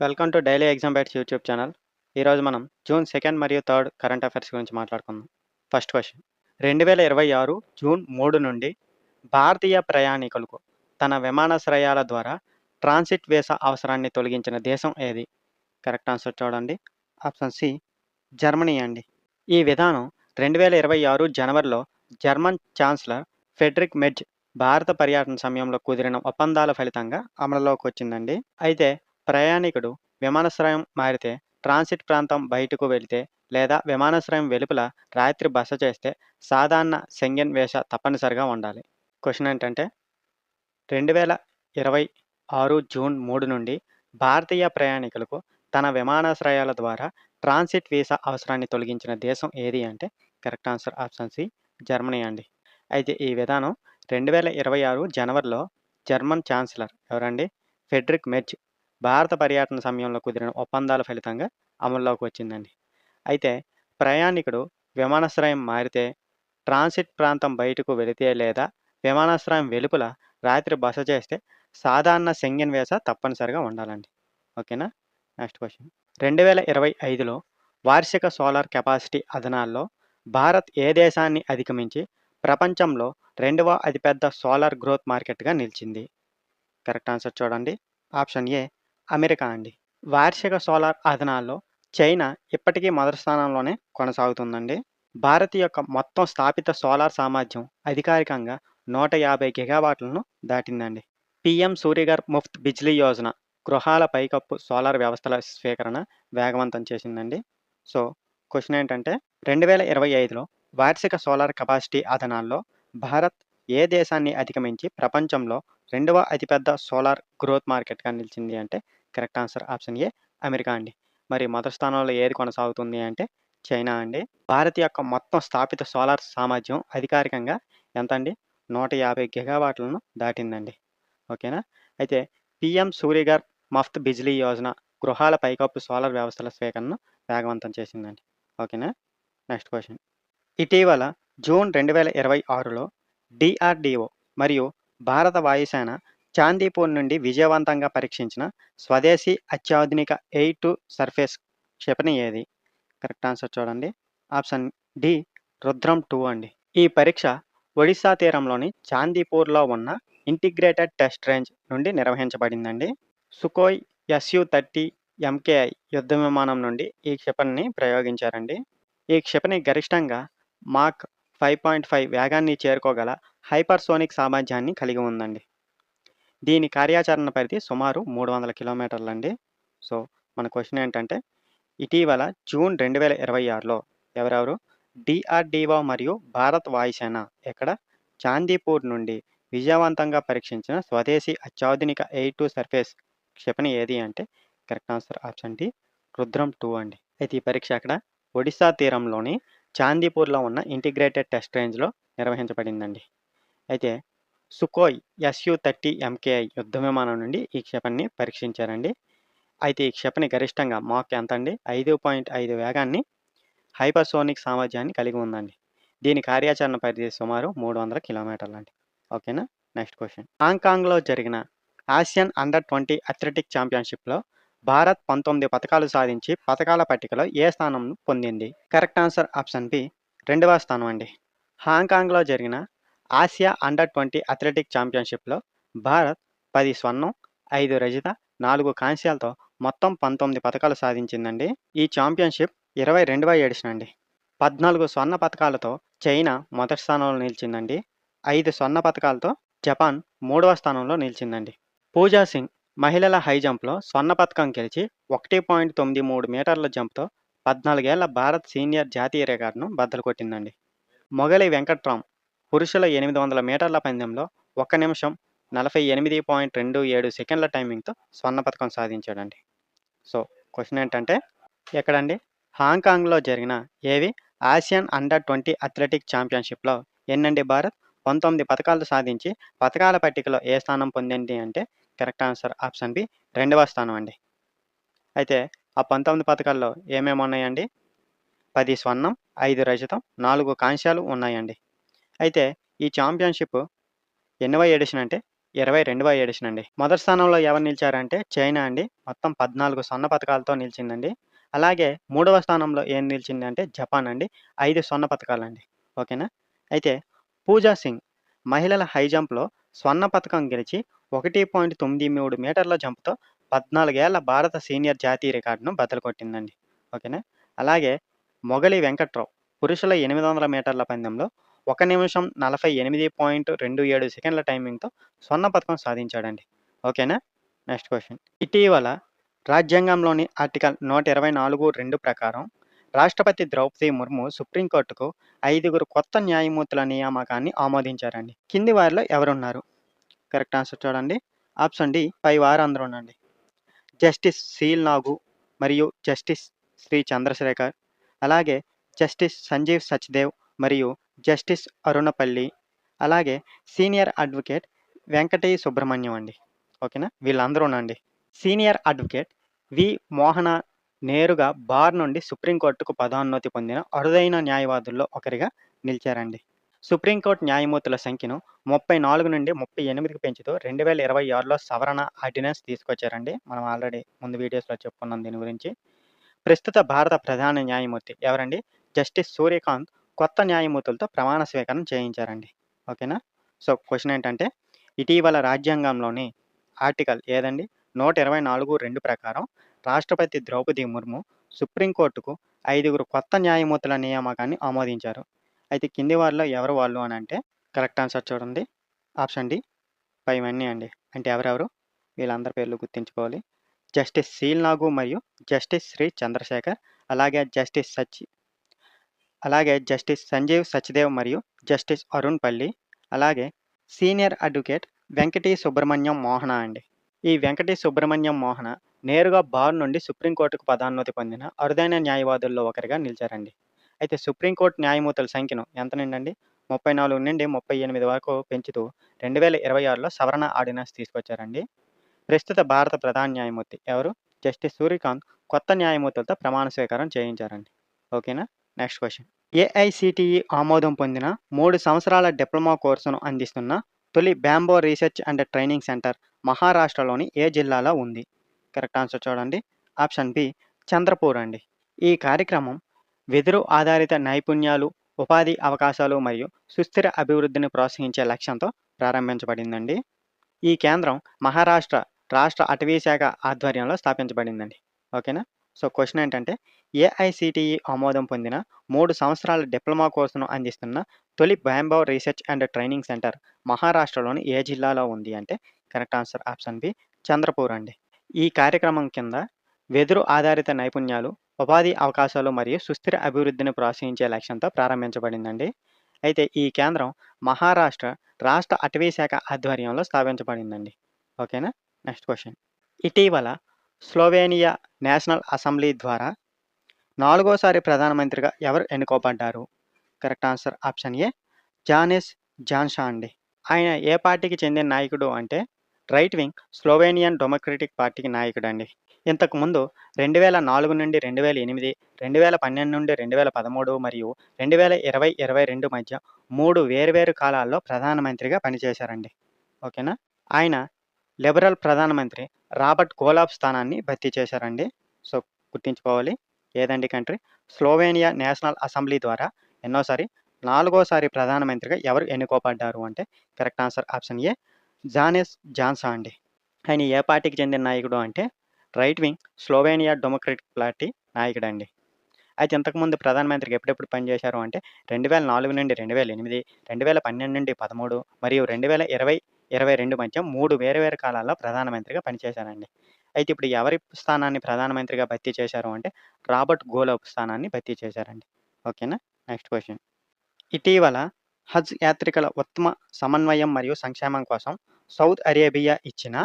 Welcome to daily exam bytes YouTube channel. ఈరోజు మనం June 2 మరియు 3 కరెంట్ అఫైర్స్ గురించి మాట్లాడుకుందాం. First question. 2026 జూన్ 3 నుండి భారతీయ ప్రయాణికులకు తన విమానాశ్రయాల ద్వారా ట్రాన్సిట్ వీసా అవసరాన్ని తొలగించిన దేశం ఏది? కరెక్ట్ ఆన్సర్ చూడండి. ఆప్షన్ సి జర్మనీ అండి. ఈ విధానం 2026 జనవరిలో జర్మన్ ఛాన్సలర్ ఫెడరిక్ మెర్జ్ భారత పర్యటన సమయంలో కుదిరిన ఒప్పందాల ఫలితంగా అమలులోకి వచ్చిందండి. అయితే ప్రయాణికుడు విమానాశ్రయం మారితే, ట్రాన్సిట్ ప్రాంతం బయటకు వెళితే లేదా విమానాశ్రయం వెలుపల రాత్రి బస చేస్తే సాధారణ షెంగెన్ వీసా తప్పనిసరిగా ఉండాలి. క్వశ్చన్ ఏంటంటే 2026 జూన్ 3 నుండి భారతీయ ప్రయాణికులకు తన విమానాశ్రయాల ద్వారా ట్రాన్సిట్ వీసా అవసరాన్ని తొలగించిన దేశం ఏది అంటే correct answer option C Germany అండి. అయితే ఈ విధానం 2026 జనవరిలో జర్మన్ ఛాన్సలర్ ఎవరండి ఫెడరిక్ మెర్జ్ భారత పర్యటన సమయంలో కుదిరిన ఒప్పందాల ఫలితంగా అమల్లోకి వచ్చిందండి. అయితే ప్రయాణికుడు విమానాశ్రయం మారితే, ట్రాన్సిట్ ప్రాంతం బయటకు వెళితే లేదా విమానాశ్రయం వెలుపల రాత్రి బస చేస్తే సాధారణ షెంగెన్ వీసా తప్పనిసరిగా ఉండాలండి. ఓకేనా? Next question. 2025లో వార్షిక సోలార్ కెపాసిటీ అదనాల్లో భారత్ ఏ దేశాన్ని అధిగమించి ప్రపంచంలో 2వ అతిపెద్ద సోలార్ గ్రోత్ మార్కెట్గా నిలిచింది? కరెక్ట్ ఆన్సర్ చూడండి. ఆప్షన్ ఏ అమెరికా అండి. వార్షిక సోలార్ అదనాల్లో చైనా ఇప్పటికీ మొదటి స్థానంలోనే కొనసాగుతుందండి. భారత్ యొక్క మొత్తం స్థాపిత సోలార్ సామర్థ్యం అధికారికంగా 150 గిగావాట్లను దాటిందండి. పీఎం సూర్యఘర్ ముఫ్త్ బిజ్లీ యోజన గృహాల పైకప్పు సోలార్ వ్యవస్థల స్వీకరణ వేగవంతం చేసిందండి. సో క్వశ్చన్ ఏంటంటే 2025లో వార్షిక సోలార్ కెపాసిటీ అదనాల్లో భారత్ ఏ దేశాన్ని అధిగమించి ప్రపంచంలో 2వ అతిపెద్ద సోలార్ గ్రోత్ మార్కెట్గా నిలిచింది అంటే correct answer option A America అండి. మరి మొదటి స్థానంలో ఏది కొనసాగుతుంది అంటే చైనా అండి. భారత్ యొక్క మొత్తం స్థాపిత సోలార్ సామర్థ్యం అధికారికంగా ఎంత అండి 150 గిగావాట్లను దాటిందండి. ఓకేనా? అయితే పీఎం సూర్యఘర్ ముఫ్త్ బిజ్లీ యోజన గృహాల పైకప్పు సోలార్ వ్యవస్థల స్వీకరణను వేగవంతం చేసిందండి. ఓకేనా? Next question. ఇటీవల జూన్ 2026లో డిఆర్డిఓ మరియు భారత వాయుసేన చాందీపూర్ నుండి విజయవంతంగా పరీక్షించిన స్వదేశీ అత్యాధునిక ఎయిర్ టు సర్ఫేస్ క్షిపణి ఏది? కరెక్ట్ ఆన్సర్ చూడండి. ఆప్షన్ డి రుద్రం 2 అండి. ఈ పరీక్ష ఒడిశా తీరంలోని చాందీపూర్లో ఉన్న ఇంటిగ్రేటెడ్ టెస్ట్ రేంజ్ నుండి నిర్వహించబడిందండి. సుకోయ్ SU-30 MKI యుద్ధ విమానం నుండి ఈ క్షిపణిని ప్రయోగించారండి. ఈ క్షిపణి గరిష్టంగా మాక్ 5.5 వేగాన్ని చేరుకోగల హైపర్సోనిక్ సామర్థ్యాన్ని కలిగి ఉందండి. దీని కార్యాచరణ పరిధి సుమారు 300 కిలోమీటర్లండి. సో మన క్వశ్చన్ ఏంటంటే ఇటీవల జూన్ 2026లో ఎవరెవరు డిఆర్డిఓ మరియు భారత్ వాయుసేన ఎక్కడ చాందీపూర్ నుండి విజయవంతంగా పరీక్షించిన స్వదేశీ అత్యాధునిక ఎయిర్ టు సర్ఫేస్ క్షిపణి ఏది అంటే correct answer option D Rudram 2 అండి. అయితే ఈ పరీక్ష అక్కడ ఒడిశా తీరంలోని చాందీపూర్లో ఉన్న ఇంటిగ్రేటెడ్ టెస్ట్ రేంజ్లో నిర్వహించబడిందండి. అయితే సుకోయ్ SU-30 MKI యుద్ధ విమానం నుండి ఈ క్షిపణిని పరీక్షించారండి. అయితే ఈ క్షిపణి గరిష్టంగా మాక్ ఎంత అండి 5.5 వేగాన్ని హైపర్సోనిక్ సామర్థ్యాన్ని కలిగి ఉందండి. దీని కార్యాచరణ పరిధి సుమారు 300 కిలోమీటర్లండి. ఓకేనా? Next question. హాంకాంగ్లో జరిగిన ఆసియన్ అండర్-20 అథ్లెటిక్ ఛాంపియన్షిప్లో భారత్ 19 పతకాలు సాధించి పతకాల పట్టికలో ఏ స్థానం పొందింది? కరెక్ట్ ఆన్సర్ ఆప్షన్ బి 2వ స్థానం అండి. హాంకాంగ్లో జరిగిన ఆసియా అండర్-20 అథ్లెటిక్ ఛాంపియన్షిప్లో భారత్ 10 స్వర్ణం, 5 రజిత, 4 కాంస్యాలతో మొత్తం 19 పతకాలు సాధించిందండి. ఈ ఛాంపియన్షిప్ 22వ ఎడిషన్ అండి. 14 స్వర్ణ పతకాలతో చైనా మొదటి స్థానంలో నిలిచిందండి. 5 స్వర్ణ పతకాలతో జపాన్ 3వ స్థానంలో నిలిచిందండి. పూజా సింగ్ మహిళల హై జంప్లో స్వర్ణ పతకం గెలిచి 1.93 మీటర్ల జంప్తో 14 ఏళ్ల భారత్ సీనియర్ జాతీయ రికార్డును బద్దలు కొట్టిందండి. మొగలి వెంకట్రామ్ పురుషుల 800 మీటర్ల పందెంలో 1 నిమిషం 48.27 సెకండ్ల టైమింగ్తో స్వర్ణ పతకం సాధించాడండి. సో క్వశ్చన్ ఏంటంటే ఎక్కడండి హాంకాంగ్లో జరిగిన ఏవి ఆసియన్ అండర్-20 అథ్లెటిక్ ఛాంపియన్షిప్లో ఎన్నండి భారత్ 19 పతకాలు సాధించి పతకాల పట్టికలో ఏ స్థానం పొందింది అంటే కరెక్ట్ ఆన్సర్ ఆప్షన్ బి 2వ స్థానం అండి. అయితే ఆ 19 పతకాల్లో ఏమేమి ఉన్నాయండి? 10 స్వర్ణం, 5 రజతం, 4 కాంస్యాలు ఉన్నాయండి. అయితే ఈ ఛాంపియన్షిప్ ఎన్నవ ఎడిషన్ అంటే 22వ ఎడిషన్ అండి. మొదటి స్థానంలో ఎవరు నిలిచారంటే చైనా అండి. మొత్తం 14 స్వర్ణ పతకాలతో నిలిచిందండి. అలాగే మూడవ స్థానంలో ఏం నిలిచిందంటే జపాన్ అండి. 5 స్వర్ణ పతకాలండి. ఓకేనా? అయితే పూజా సింగ్ మహిళల హై జంప్‌లో స్వర్ణ పతకం గెలిచి 1.93 మీటర్ల జంప్‌తో 14 ఏళ్ల భారత సీనియర్ జాతీయ రికార్డును బద్దలు కొట్టిందండి. ఓకేనా? అలాగే మొగలి వెంకట్రావు పురుషుల 800 మీటర్ల పందెంలో 1 నిమిషం 48.27 సెకండ్ల టైమింగ్‌తో స్వర్ణ పతకం సాధించాడండి. ఓకేనా? Next question. ఇటీవల రాజ్యాంగంలోని ఆర్టికల్ 124(2) ప్రకారం రాష్ట్రపతి ద్రౌపది ముర్ము సుప్రీంకోర్టుకు 5 కొత్త న్యాయమూర్తుల నియామకాన్ని ఆమోదించారండి. కింది వారిలో ఎవరున్నారు? కరెక్ట్ ఆన్సర్ చూడండి. ఆప్షన్ డి పై వారందరూనండి. జస్టిస్ సీల్ నాగు మరియు జస్టిస్ శ్రీ చంద్రశేఖర్, అలాగే జస్టిస్ సంజీవ్ సచ్దేవ్ మరియు జస్టిస్ అరుణపల్లి, అలాగే సీనియర్ అడ్వకేట్ వెంకటి సుబ్రహ్మణ్యం అండి. ఓకేనా? వీళ్ళందరూనండి. సీనియర్ అడ్వకేట్ వి మోహన నేరుగా బార్ నుండి సుప్రీంకోర్టుకు పదోన్నతి పొందిన అరుదైన న్యాయవాదుల్లో ఒకరిగా నిలిచారండి. సుప్రీంకోర్టు న్యాయమూర్తుల సంఖ్యను 34 నుండి 38కి పెంచుతూ 2026లో సవరణ ఆర్డినెన్స్ తీసుకొచ్చారండి. మనం ఆల్రెడీ ముందు వీడియోస్‌లో చెప్పుకున్నాం దీని గురించి. ప్రస్తుత భారత ప్రధాన న్యాయమూర్తి ఎవరండి? జస్టిస్ సూర్యకాంత్ కొత్త న్యాయమూర్తులతో ప్రమాణ స్వీకారం చేయించారండి. ఓకేనా? సో, క్వెషన్ ఏంటంటే ఇటీవల రాజ్యాంగంలోని ఆర్టికల్ ఏదండి? 124(2) ప్రకారం రాష్ట్రపతి ద్రౌపది ముర్ము సుప్రీంకోర్టుకు 5 కొత్త న్యాయమూర్తుల నియామకాన్ని ఆమోదించారు. అయితే కింది వారిలో ఎవరు వాళ్ళు అనంటే కరెక్ట్ ఆన్సర్ చూడండి. ఆప్షన్ డి పైవన్నీ అండి. అంటే ఎవరెవరు? వీళ్ళందరి పేర్లు గుర్తుంచుకోవాలి. జస్టిస్ సీల్ నాగు మరియు జస్టిస్ శ్రీ చంద్రశేఖర్, అలాగే జస్టిస్ సంజీవ్ సచ్దేవ్ మరియు జస్టిస్ అరుణ్ పల్లి, అలాగే సీనియర్ అడ్వకేట్ వెంకటి సుబ్రహ్మణ్యం మోహన అండి. ఈ వెంకటి సుబ్రహ్మణ్యం మోహన నేరుగా బార్ నుండి సుప్రీంకోర్టుకు పదోన్నతి పొందిన అరుదైన న్యాయవాదుల్లో ఒకరిగా నిలిచారండి. అయితే సుప్రీంకోర్టు న్యాయమూర్తుల సంఖ్యను ఎంత నుండండి 34 నుండి 38 వరకు పెంచుతూ 2026లో సవరణ ఆర్డినెన్స్ తీసుకొచ్చారండి. ప్రస్తుత భారత ప్రధాన న్యాయమూర్తి ఎవరు? జస్టిస్ సూర్యకాంత్ కొత్త న్యాయమూర్తులతో ప్రమాణ స్వీకారం చేయించారండి. ఓకేనా? Next question. ఏఐసిటిఈ ఆమోదం పొందిన 3 సంవత్సరాల డిప్లొమా కోర్సును అందిస్తున్న తొలి bamboo research and training centre మహారాష్ట్రలోని ఏ జిల్లాలో ఉంది? కరెక్ట్ ఆన్సర్ చూడండి. ఆప్షన్ బి చంద్రపూర్ అండి. ఈ కార్యక్రమం వెదురు ఆధారిత నైపుణ్యాలు, ఉపాధి అవకాశాలు మరియు సుస్థిర అభివృద్ధిని ప్రోత్సహించే లక్ష్యంతో ప్రారంభించబడిందండి. ఈ కేంద్రం మహారాష్ట్ర రాష్ట్ర అటవీ శాఖ ఆధ్వర్యంలో స్థాపించబడిందండి. ఓకేనా? సో, క్వెషన్ ఏంటంటే ఏఐసిటిఈ ఆమోదం పొందిన 3 సంవత్సరాల డిప్లొమా కోర్సును అందిస్తున్న తొలి bamboo research and training centre మహారాష్ట్రలోని ఏ జిల్లాలో ఉంది అంటే correct answer option B Chandrapur అండి. ఈ కార్యక్రమం కింద వెదురు ఆధారిత నైపుణ్యాలు, ఉపాధి అవకాశాలు మరియు సుస్థిర అభివృద్ధిని ప్రోత్సహించే లక్ష్యంతో ప్రారంభించబడిందండి. అయితే ఈ కేంద్రం మహారాష్ట్ర రాష్ట్ర అటవీ శాఖ ఆధ్వర్యంలో స్థాపించబడిందండి. ఓకేనా? Next question. ఇటీవల స్లోవేనియా నేషనల్ అసెంబ్లీ ద్వారా 4వసారి ప్రధానమంత్రిగా ఎవరు ఎన్నుకోబడ్డారు? Correct answer option A Janez Jansa అండి. ఆయన ఏ పార్టీకి చెందిన నాయకుడు అంటే రైట్ వింగ్ స్లోవేనియన్ డెమోక్రటిక్ పార్టీకి నాయకుడండి. ఇంతకుముందు 2004 నుండి 2008, 2012 నుండి 2013 మరియు 2020-22 మధ్య 3 వేర్వేరు కాలాల్లో ప్రధానమంత్రిగా పనిచేశారండి. ఓకేనా? ఆయన లిబరల్ ప్రధానమంత్రి రాబర్ట్ గోలాబ్ స్థానాన్ని భర్తీ చేశారండి. సో, గుర్తుంచుకోవాలి. ఏదండి కంట్రీ? స్లోవేనియా నేషనల్ అసెంబ్లీ ద్వారా ఎన్నోసారి 4వసారి ప్రధానమంత్రిగా ఎవరు ఎన్నుకోబడ్డారు అంటే correct answer option A Janez Jansa అండి. ఆయన ఏ పార్టీకి చెందిన నాయకుడు అంటే right wing Slovenia Democratic Party నాయకుడండి. అయితే ఇంతకుముందు ప్రధానమంత్రిగా ఎప్పుడెప్పుడు పనిచేశారు అంటే 2004 నుండి 2008, 2012 నుండి 13 మరియు 2020-22 మధ్య 3 వేర్వేరు కాలాల్లో ప్రధానమంత్రిగా పనిచేశారండి. అయితే ఇప్పుడు ఎవరి స్థానాన్ని ప్రధానమంత్రిగా భర్తీ చేశారు అంటే రాబర్ట్ గోలాబ్ స్థానాన్ని భర్తీ చేశారండి. ఓకేనా? Next question. ఇటీవల హజ్ యాత్రికుల ఉత్తమ సమన్వయం మరియు సంక్షేమం కోసం సౌదీ అరేబియా ఇచ్చిన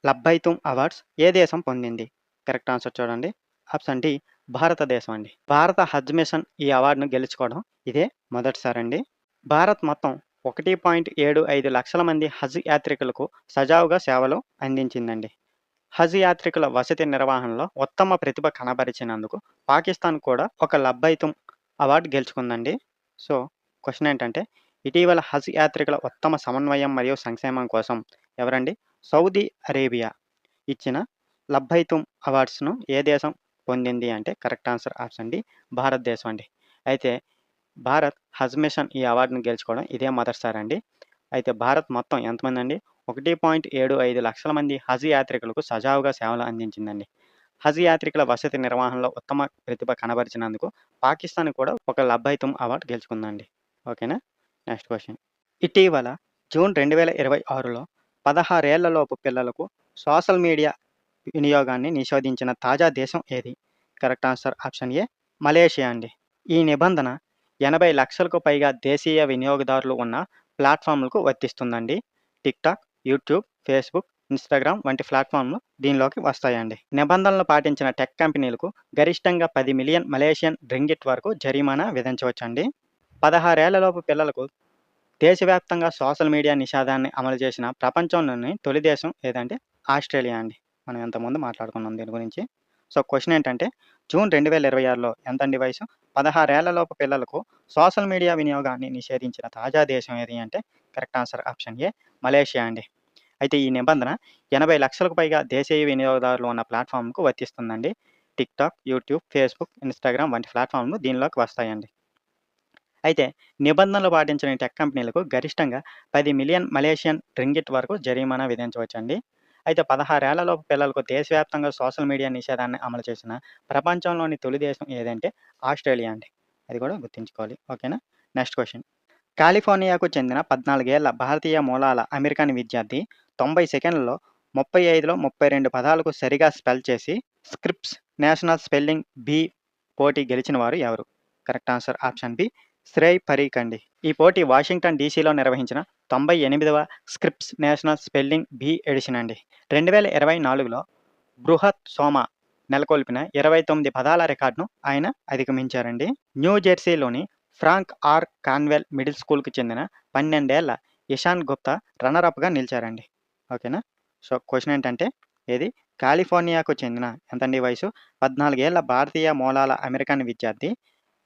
లబ్బైతుం అవార్డ్స్ ఏ దేశం పొందింది? కరెక్ట్ ఆన్సర్ చూడండి. ఆప్షన్ డి భారతదేశం అండి. భారత హజ్ మిషన్ ఈ అవార్డును గెలుచుకోవడం ఇదే మొదటిసారండి. భారత్ మొత్తం 1.75 లక్షల మంది హజ్ యాత్రికులకు సజావుగా సేవలు అందించిందండి. హజ్ యాత్రికుల వసతి నిర్వహణలో ఉత్తమ ప్రతిభ కనబరిచినందుకు పాకిస్తాన్ కూడా ఒక లబ్బైతుం అవార్డు గెలుచుకుందండి. సో, క్వెషన్ ఏంటంటే ఇటీవల హజ్ యాత్రికుల ఉత్తమ సమన్వయం మరియు సంక్షేమం కోసం ఎవరండి? సౌదీ అరేబియా ఇచ్చిన లబ్బైతుమ్ అవార్డ్స్‌ను ఏ దేశం పొందింది అంటే కరెక్ట్ ఆన్సర్ ఆప్షన్ డి భారతదేశం అండి. అయితే భారత్ హజ్ మిషన్ ఈ అవార్డుని గెలుచుకోవడం ఇదే మొదటిసారి అండి. అయితే భారత్ మొత్తం ఎంతమందండి? 1.75 లక్షల మంది హజ్ యాత్రికులకు సజావుగా సేవలు అందించిందండి. హజ్ యాత్రికుల వసతి నిర్వహణలో ఉత్తమ ప్రతిభ కనబరిచినందుకు పాకిస్తాన్ కూడా ఒక లబ్బైతుమ్ అవార్డ్ గెలుచుకుందండి. ఓకేనా? Next question. ఇటీవల జూన్ 2026లో 16 ఏళ్లలోపు పిల్లలకు సోషల్ మీడియా వినియోగాన్ని నిషేధించిన తాజా దేశం ఏది? కరెక్ట్ ఆన్సర్ ఆప్షన్ ఏ మలేషియా అండి. ఈ నిబంధన 80 లక్షలకు పైగా దేశీయ వినియోగదారులు ఉన్న ప్లాట్‌ఫామ్‌లకు వర్తిస్తుందండి. టిక్‌టాక్, యూట్యూబ్, ఫేస్‌బుక్, ఇన్‌స్టాగ్రామ్ వంటి ప్లాట్‌ఫామ్‌లు దీనిలోకి వస్తాయండి. నిబంధనలు పాటించిన టెక్ కంపెనీలకు గరిష్టంగా 10 మిలియన్ మలేషియన్ రింగిట్ వరకు జరిమానా విధించవచ్చండి. 16 ఏళ్లలోపు పిల్లలకు దేశవ్యాప్తంగా సోషల్ మీడియా నిషేధాన్ని అమలు చేసిన ప్రపంచంలోని తొలి దేశం ఏదంటే ఆస్ట్రేలియా అండి. మనం ఇంతకుముందు మాట్లాడుకున్నాం దీని గురించి. సో, క్వెషన్ ఏంటంటే జూన్ 2026లో ఎంతండి వయసు? 16 ఏళ్లలోపు పిల్లలకు సోషల్ మీడియా వినియోగాన్ని నిషేధించిన తాజా దేశం ఏది అంటే కరెక్ట్ ఆన్సర్ ఆప్షన్ ఏ మలేషియా అండి. అయితే ఈ నిబంధన 80 లక్షలకు పైగా దేశీయ వినియోగదారులు ఉన్న ప్లాట్‌ఫామ్‌కు వర్తిస్తుందండి. టిక్‌టాక్, యూట్యూబ్, ఫేస్‌బుక్, ఇన్‌స్టాగ్రామ్ వంటి ప్లాట్‌ఫామ్‌లు దీనిలోకి వస్తాయండి. అయితే నిబంధనలు పాటించని టెక్ కంపెనీలకు గరిష్టంగా 10 మిలియన్ మలేషియన్ రింగిట్ వరకు జరిమానా విధించవచ్చండి. అయితే 16 ఏళ్లలోపు పిల్లలకు దేశవ్యాప్తంగా సోషల్ మీడియా నిషేధాన్ని అమలు చేసిన ప్రపంచంలోని తొలి దేశం ఏదంటే ఆస్ట్రేలియా అండి. అది కూడా గుర్తుంచుకోవాలి. ఓకేనా? Next question. కాలిఫోర్నియాకు చెందిన 14 ఏళ్ల భారతీయ మూలాల అమెరికన్ విద్యార్థి 90 సెకన్లలో 35లో 32 పదాలకు సరిగా స్పెల్ చేసి స్క్రిప్స్ నేషనల్ స్పెల్లింగ్ బీ పోటీ గెలిచిన వారు ఎవరు? Correct answer option B Shrey Parikh అండి. ఈ పోటీ వాషింగ్టన్ డీసీలో నిర్వహించిన 98వ Scripps National Spelling Bee edition అండి. 2024లో బృహత్ సోమ నెలకొల్పిన 29 పదాల రికార్డును ఆయన అధిగమించారండి. న్యూ జెర్సీలోని ఫ్రాంక్ ఆర్ కాన్వెల్ మిడిల్ స్కూల్కి చెందిన 12 ఏళ్ల ఇషాన్ గుప్తా రన్నరప్గా నిలిచారండి. ఓకేనా? సో, క్వశ్చన్ ఏంటంటే ఏది కాలిఫోర్నియాకు చెందిన ఎంతండి వయసు? 14 ఏళ్ల భారతీయ మూలాల అమెరికన్ విద్యార్థి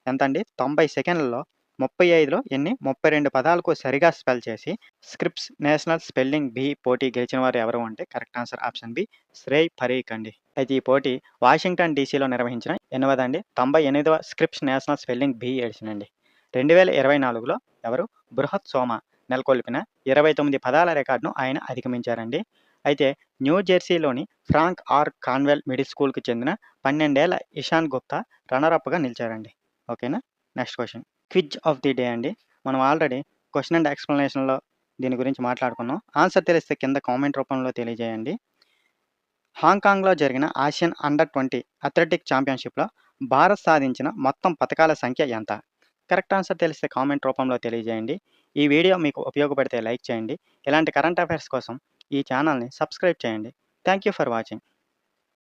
ఎంతండి 90 సెకన్లలో 35లో 32 పదాలకు సరిగా స్పెల్ చేసి స్క్రిప్స్ నేషనల్ స్పెల్లింగ్ బీ పోటీ గెలిచిన వారు ఎవరు అంటే correct answer option B Shrey Parikh అండి. అయితే ఈ పోటీ వాషింగ్టన్ డీసీలో నిర్వహించిన 98వ Scripps National Spelling Bee edition అండి. 2024లో ఎవరు? బృహత్ సోమ నెలకొల్పిన 29 పదాల రికార్డును ఆయన అధిగమించారండి. అయితే న్యూ జెర్సీలోని ఫ్రాంక్ ఆర్ కాన్వెల్ మిడిల్ స్కూల్కి చెందిన 12 ఏళ్ల ఇషాన్ గుప్తా రన్నరప్గా నిలిచారండి. ఓకేనా? Next question. Quiz of the day అండి. మనం ఆల్రెడీ క్వెషన్ అండ్ ఎక్స్‌ప్లనేషన్‌లో దీని గురించి మాట్లాడుకున్నాం. ఆన్సర్ తెలిస్తే కింద కామెంట్ రూపంలో తెలియజేయండి. హాంకాంగ్‌లో జరిగిన ఆసియన్ అండర్-20 అథ్లెటిక్ ఛాంపియన్‌షిప్‌లో భారత్ సాధించిన మొత్తం పతకాల సంఖ్య ఎంత? కరెక్ట్ ఆన్సర్ తెలిస్తే కామెంట్ రూపంలో తెలియజేయండి. ఈ వీడియో మీకు ఉపయోగపడితే లైక్ చేయండి. ఇలాంటి కరెంట్ అఫైర్స్ కోసం ఈ ఛానల్‌ని సబ్స్క్రైబ్ చేయండి. Thank you for watching.